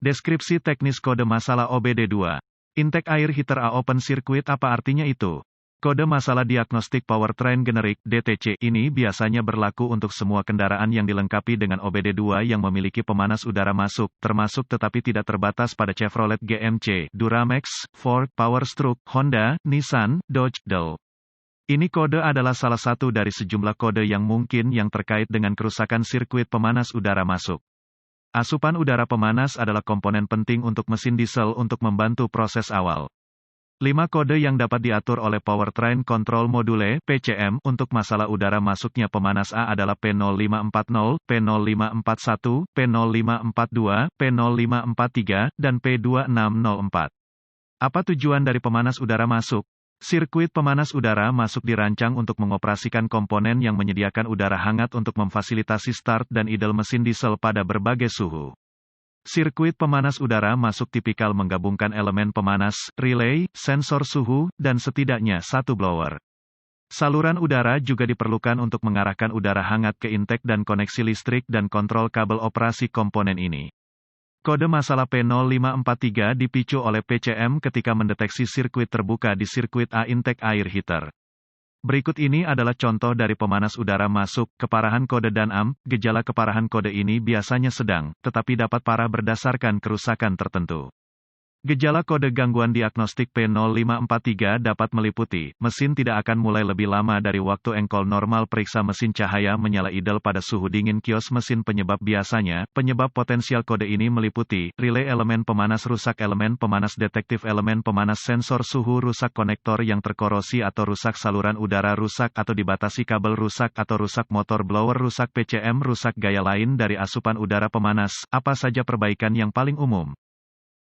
Deskripsi teknis kode masalah OBD2. Intake Air Heater A Open Circuit apa artinya itu? Kode masalah Diagnostic Powertrain Generic (DTC) ini biasanya berlaku untuk semua kendaraan yang dilengkapi dengan OBD2 yang memiliki pemanas udara masuk, termasuk tetapi tidak terbatas pada Chevrolet GMC, Duramax, Ford, Powerstroke, Honda, Nissan, Dodge, Dell. Ini kode adalah salah satu dari sejumlah kode yang mungkin yang terkait dengan kerusakan sirkuit pemanas udara masuk. Asupan udara pemanas adalah komponen penting untuk mesin diesel untuk membantu proses awal. 5 kode yang dapat diatur oleh Powertrain Control Module (PCM) untuk masalah udara masuknya pemanas A adalah P0540, P0541, P0542, P0543, dan P2604. Apa tujuan dari pemanas udara masuk? Sirkuit pemanas udara masuk dirancang untuk mengoperasikan komponen yang menyediakan udara hangat untuk memfasilitasi start dan idle mesin diesel pada berbagai suhu. Sirkuit pemanas udara masuk tipikal menggabungkan elemen pemanas, relay, sensor suhu, dan setidaknya satu blower. Saluran udara juga diperlukan untuk mengarahkan udara hangat ke intake dan koneksi listrik dan kontrol kabel operasi komponen ini. Kode masalah P0543 dipicu oleh PCM ketika mendeteksi sirkuit terbuka di sirkuit A Intake Air Heater. Berikut ini adalah contoh dari pemanas udara masuk, keparahan kode dan gejala keparahan kode ini biasanya sedang, tetapi dapat parah berdasarkan kerusakan tertentu. Gejala kode gangguan diagnostik P0543 dapat meliputi, mesin tidak akan mulai lebih lama dari waktu engkol normal. Periksa mesin cahaya menyala idle pada suhu dingin. Kios mesin penyebab biasanya, penyebab potensial kode ini meliputi, relay elemen pemanas rusak, elemen pemanas detektif, elemen pemanas sensor suhu rusak, konektor yang terkorosi atau rusak, saluran udara rusak atau dibatasi, kabel rusak atau rusak, motor blower rusak, PCM rusak. Gaya lain dari asupan udara pemanas, apa saja perbaikan yang paling umum?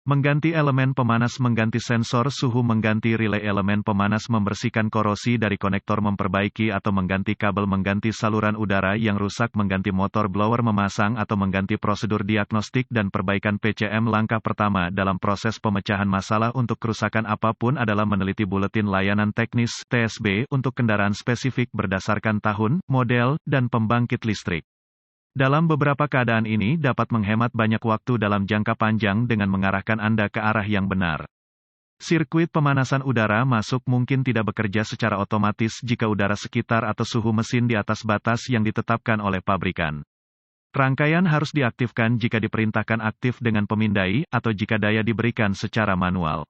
Mengganti elemen pemanas, mengganti sensor suhu, mengganti relay elemen pemanas, membersihkan korosi dari konektor, memperbaiki atau mengganti kabel, mengganti saluran udara yang rusak, mengganti motor blower, memasang atau mengganti. Prosedur diagnostik dan perbaikan PCM. Langkah pertama dalam proses pemecahan masalah untuk kerusakan apapun adalah meneliti buletin layanan teknis (TSB) untuk kendaraan spesifik berdasarkan tahun, model, dan pembangkit listrik. Dalam beberapa keadaan ini dapat menghemat banyak waktu dalam jangka panjang dengan mengarahkan Anda ke arah yang benar. Sirkuit pemanasan udara masuk mungkin tidak bekerja secara otomatis jika udara sekitar atau suhu mesin di atas batas yang ditetapkan oleh pabrikan. Rangkaian harus diaktifkan jika diperintahkan aktif dengan pemindai, atau jika daya diberikan secara manual.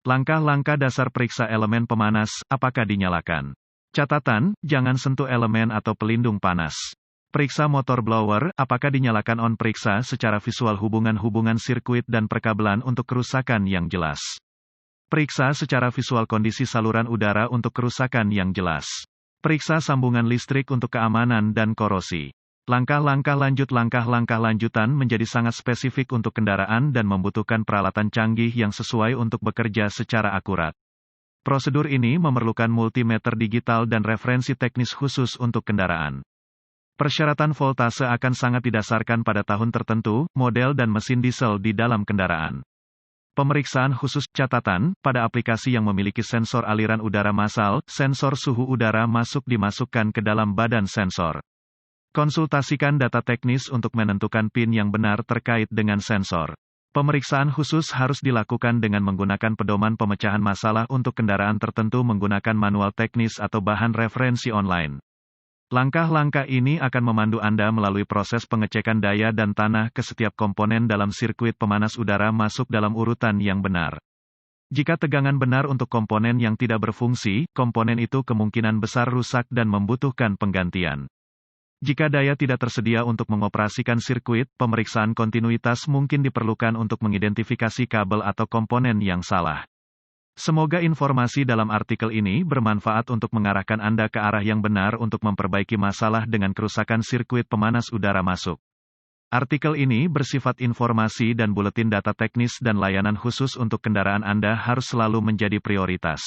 Langkah-langkah dasar periksa elemen pemanas, apakah dinyalakan? Catatan, jangan sentuh elemen atau pelindung panas. Periksa motor blower, apakah dinyalakan on. Periksa secara visual hubungan-hubungan sirkuit dan perkabelan untuk kerusakan yang jelas. Periksa secara visual kondisi saluran udara untuk kerusakan yang jelas. Periksa sambungan listrik untuk keamanan dan korosi. Langkah-langkah lanjutan menjadi sangat spesifik untuk kendaraan dan membutuhkan peralatan canggih yang sesuai untuk bekerja secara akurat. Prosedur ini memerlukan multimeter digital dan referensi teknis khusus untuk kendaraan. Persyaratan voltase akan sangat didasarkan pada tahun tertentu, model dan mesin diesel di dalam kendaraan. Pemeriksaan khusus. Catatan, pada aplikasi yang memiliki sensor aliran udara massal, sensor suhu udara masuk dimasukkan ke dalam badan sensor. Konsultasikan data teknis untuk menentukan pin yang benar terkait dengan sensor. Pemeriksaan khusus harus dilakukan dengan menggunakan pedoman pemecahan masalah untuk kendaraan tertentu menggunakan manual teknis atau bahan referensi online. Langkah-langkah ini akan memandu Anda melalui proses pengecekan daya dan tanah ke setiap komponen dalam sirkuit pemanas udara masuk dalam urutan yang benar. Jika tegangan benar untuk komponen yang tidak berfungsi, komponen itu kemungkinan besar rusak dan membutuhkan penggantian. Jika daya tidak tersedia untuk mengoperasikan sirkuit, pemeriksaan kontinuitas mungkin diperlukan untuk mengidentifikasi kabel atau komponen yang salah. Semoga informasi dalam artikel ini bermanfaat untuk mengarahkan Anda ke arah yang benar untuk memperbaiki masalah dengan kerusakan sirkuit pemanas udara masuk. Artikel ini bersifat informasi dan buletin data teknis dan layanan khusus untuk kendaraan Anda harus selalu menjadi prioritas.